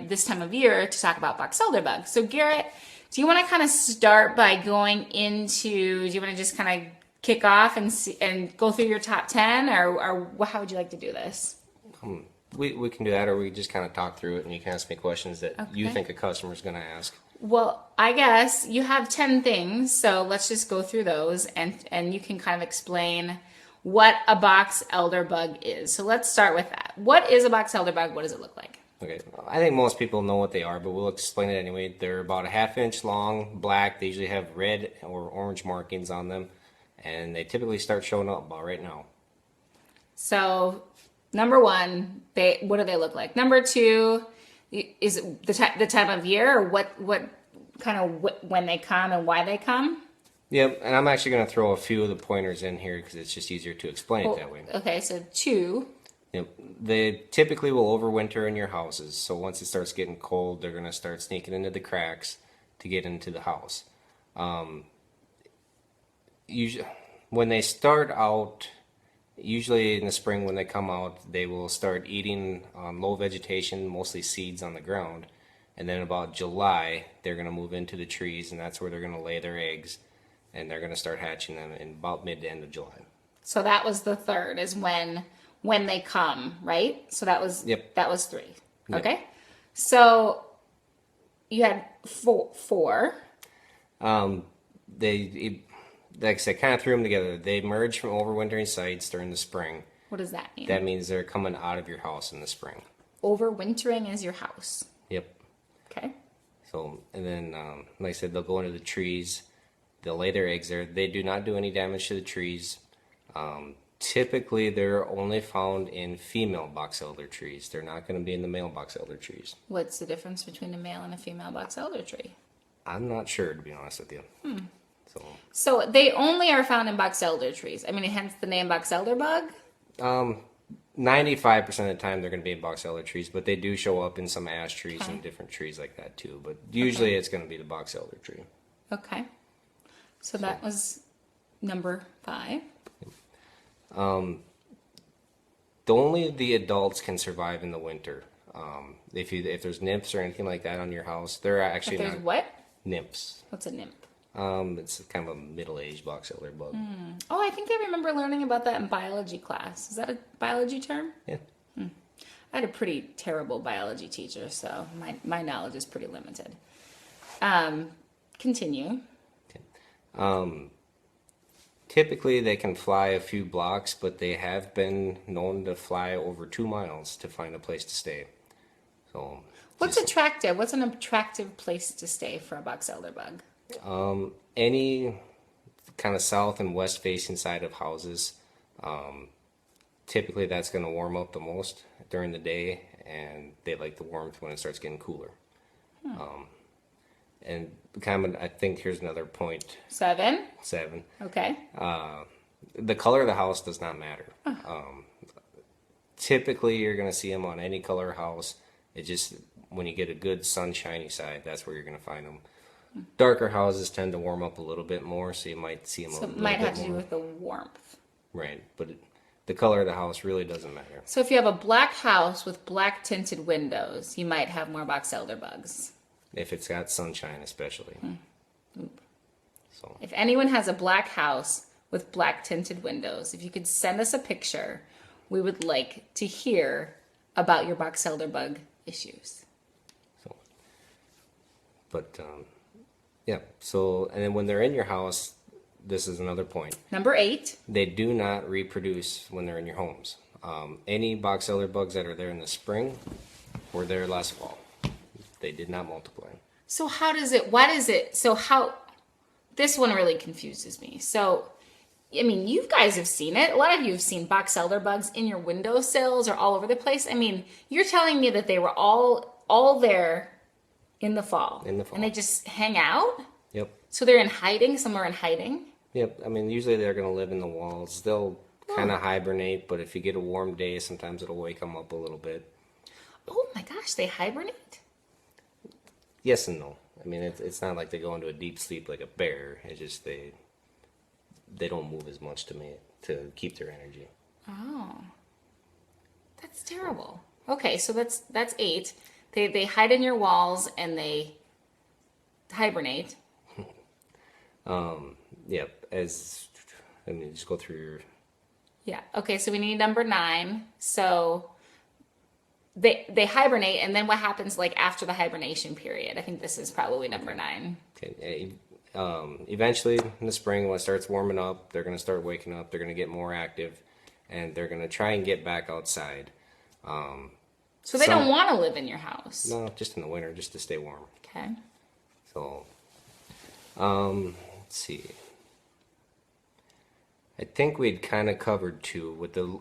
this time of year to talk about boxelder bugs. So Garrett, do you want to kind of start by going into, do you want to just kind of kick off and go through your top 10, or how would you like to do this? We can do that, or we just kind of talk through it, and you can ask me questions that you think a customer's going to ask. Well, I guess you have 10 things, so let's just go through those, and you can kind of explain what a box elder bug is. So let's start with that. What is a box elder bug? What does it look like? Okay, I think most people know what they are, but we'll explain it anyway. They're about a ½ inch long, black. They usually have red or orange markings on them, and they typically start showing up about right now. So, number one, what do they look like? Number two, is it the time of year, or what kind of when they come and why they come? Yep, and I'm actually going to throw a few of the pointers in here because it's just easier to explain it that way. Okay, so two. Yep. They typically will overwinter in your houses, so once it starts getting cold, they're going to start sneaking into the cracks to get into the house. Usually, when they start out, usually in the spring when they come out, they will start eating low vegetation, mostly seeds on the ground, and then about July, they're going to move into the trees, and that's where they're going to lay their eggs, and they're going to start hatching them in about mid to end of July. So that was the third, is when they come, right? So that was that was three. Yep. Okay. So you had four. They, like I said, kind of threw them together. They emerge from overwintering sites during the spring. What does that mean? That means they're coming out of your house in the spring. Overwintering is your house. Yep. Okay. So, and then, like I said, they'll go into the trees. They'll lay their eggs there. They do not do any damage to the trees. Typically, they're only found in female box elder trees. They're not going to be in the male box elder trees. What's the difference between a male and a female box elder tree? I'm not sure, to be honest with you. So they only are found in box elder trees. I mean, hence the name box elder bug? 95% of the time they're going to be in box elder trees, but they do show up in some ash trees and different trees like that too. But usually it's going to be the box elder tree. Okay. So that was number 5. Only the adults can survive in the winter. If there's nymphs or anything like that on your house, they're actually If there's not what? nymphs. What's a nymph? It's kind of a middle-aged box elder bug. Oh, I think I remember learning about that in biology class. Is that a biology term? Yeah. I had a pretty terrible biology teacher, so my knowledge is pretty limited. Continue. Typically, they can fly a few blocks, but they have been known to fly over 2 miles to find a place to stay. So, What's attractive? What's an attractive place to stay for a box elder bug? any kind of south and west facing side of houses, typically that's going to warm up the most during the day, and they like the warmth when it starts getting cooler. And kind of, I think here's another point. 7. 7. Okay. The color of the house does not matter. Typically, you're going to see them on any color house. It just, when you get a good sunshiny side, that's where you're going to find them. Darker houses tend to warm up a little bit more, so you might see them a little bit more. So it might have to do with the warmth. Right, but the color of the house really doesn't matter. So if you have a black house with black tinted windows, you might have more Boxelder bugs. If it's got sunshine, especially. So if anyone has a black house with black tinted windows, if you could send us a picture, we would like to hear about your Boxelder bug issues. But yeah, so, and then when they're in your house, this is another point. Number 8. They do not reproduce when they're in your homes. Any box elder bugs that are there in the spring were there last fall. They did not multiply. So how does it, what is it, so how, this one really confuses me. So, I mean, you guys have seen it. A lot of you have seen box elder bugs in your windowsills or all over the place. I mean, you're telling me that they were all there in the fall. In the fall. And they just hang out? Yep. So they're in hiding, somewhere in hiding? Yep. I mean, usually they're going to live in the walls. They'll kind of hibernate, but if you get a warm day, sometimes it'll wake them up a little bit. Oh my gosh, they hibernate? Yes and no. I mean, it's not like they go into a deep sleep like a bear. It's just they don't move as much to keep their energy. Oh, that's terrible. Okay, so that's 8. They hide in your walls and they hibernate. Yep. Let me just go through your. Yeah. Okay. So we need number 9. So they hibernate, and then what happens like after the hibernation period? I think this is probably number 9. Okay. Eventually in the spring when it starts warming up, they're going to start waking up. They're going to get more active, and they're going to try and get back outside. So they don't want to live in your house. No, just in the winter, just to stay warm. Okay. So, let's see. I think we'd kind of covered 2 with the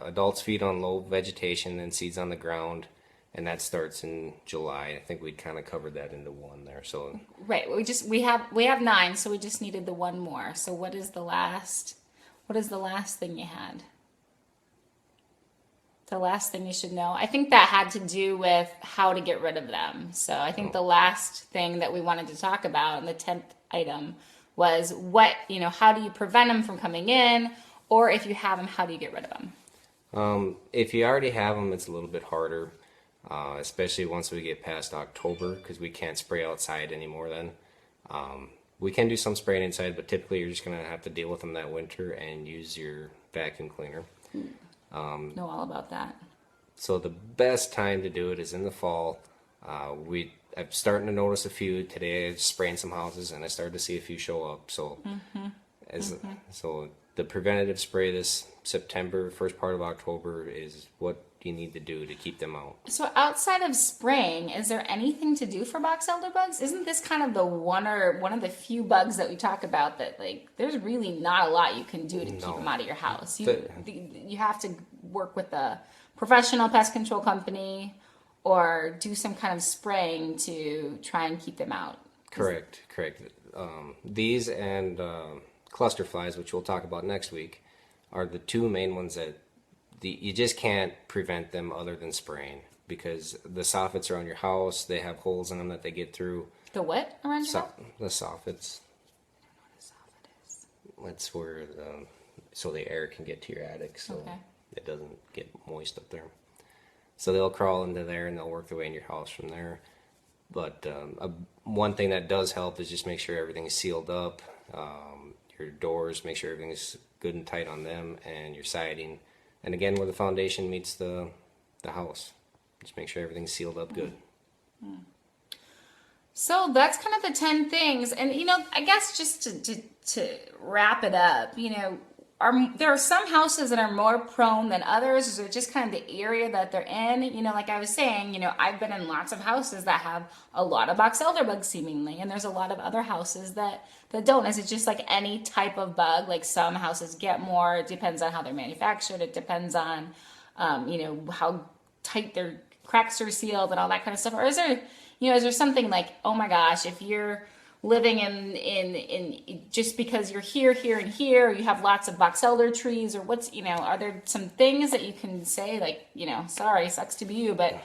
adults feed on low vegetation and seeds on the ground, and that starts in July. I think we'd kind of covered that into 1 there. So right, we have 9, so we just needed the 1 more. So what is the last thing you had? The last thing you should know. I think that had to do with how to get rid of them. So I think the last thing that we wanted to talk about in the 10th item was how do you prevent them from coming in, or if you have them, how do you get rid of them? If you already have them, it's a little bit harder, especially once we get past October, because we can't spray outside anymore then. We can do some spraying inside, but typically you're just going to have to deal with them that winter and use your vacuum cleaner. Know all about that. So the best time to do it is in the fall. I'm starting to notice a few today. I'm spraying some houses, and I started to see a few show up. So, so the preventative spray this September, first part of October, is what you need to do to keep them out. So outside of spraying, is there anything to do for boxelder bugs? Isn't this kind of the one of the few bugs that we talk about that there's really not a lot you can do to keep them out of your house? You have to work with a professional pest control company or do some kind of spraying to try and keep them out. Correct. These and cluster flies, which we'll talk about next week, are the 2 main ones that you just can't prevent them other than spraying, because the soffits around your house, they have holes in them that they get through. The what around your house? The soffits. I don't know what a soffit is. That's where so the air can get to your attic, so it doesn't get moist up there. So they'll crawl into there and they'll work their way in your house from there. But one thing that does help is just make sure everything's sealed up. Your doors, make sure everything's good and tight on them, and your siding. And again, where the foundation meets the house, just make sure everything's sealed up good. So that's kind of the 10 things. And, I guess just to wrap it up, there are some houses that are more prone than others. Is it just kind of the area that they're in? Like I was saying, I've been in lots of houses that have a lot of boxelder bugs seemingly, and there's a lot of other houses that don't. Is it just like any type of bug? Like some houses get more. It depends on how they're manufactured. It depends on, how tight their cracks are sealed and all that kind of stuff. Or is there something like, oh my gosh, if you're living in just because you're here, and here, you have lots of boxelder trees, or are there some things that you can say like, sorry, sucks to be you, but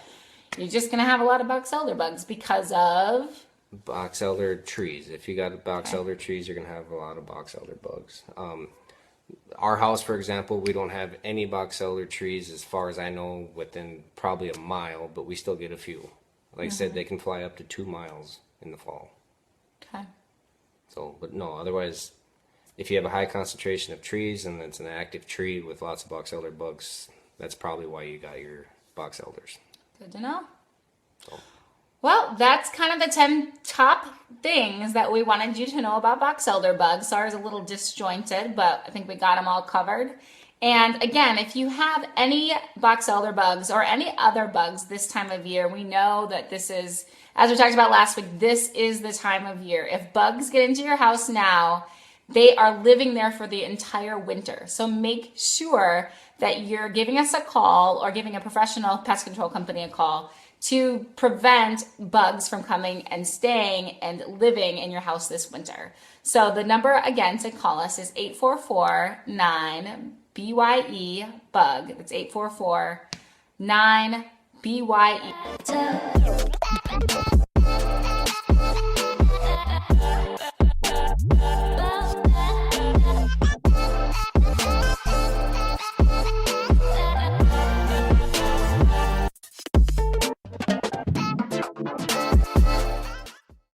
you're just going to have a lot of boxelder bugs because of? Boxelder trees. If you got boxelder trees, you're going to have a lot of boxelder bugs. Our house, for example, we don't have any boxelder trees as far as I know within probably a mile, but we still get a few. Like I said, they can fly up to 2 miles in the fall. Okay. So, but no, otherwise, if you have a high concentration of trees and it's an active tree with lots of boxelder bugs, that's probably why you got your boxelders. Good to know. So. Well, that's kind of the 10 top things that we wanted you to know about boxelder bugs. Sorry, it's a little disjointed, but I think we got them all covered. And again, if you have any boxelder bugs or any other bugs this time of year, we know that this is, as we talked about last week, this is the time of year. If bugs get into your house now, they are living there for the entire winter. So make sure that you're giving us a call or giving a professional pest control company a call to prevent bugs from coming and staying and living in your house this winter. So the number again to call us is 844-9-BYE-BUG. That's 844-9-BYE.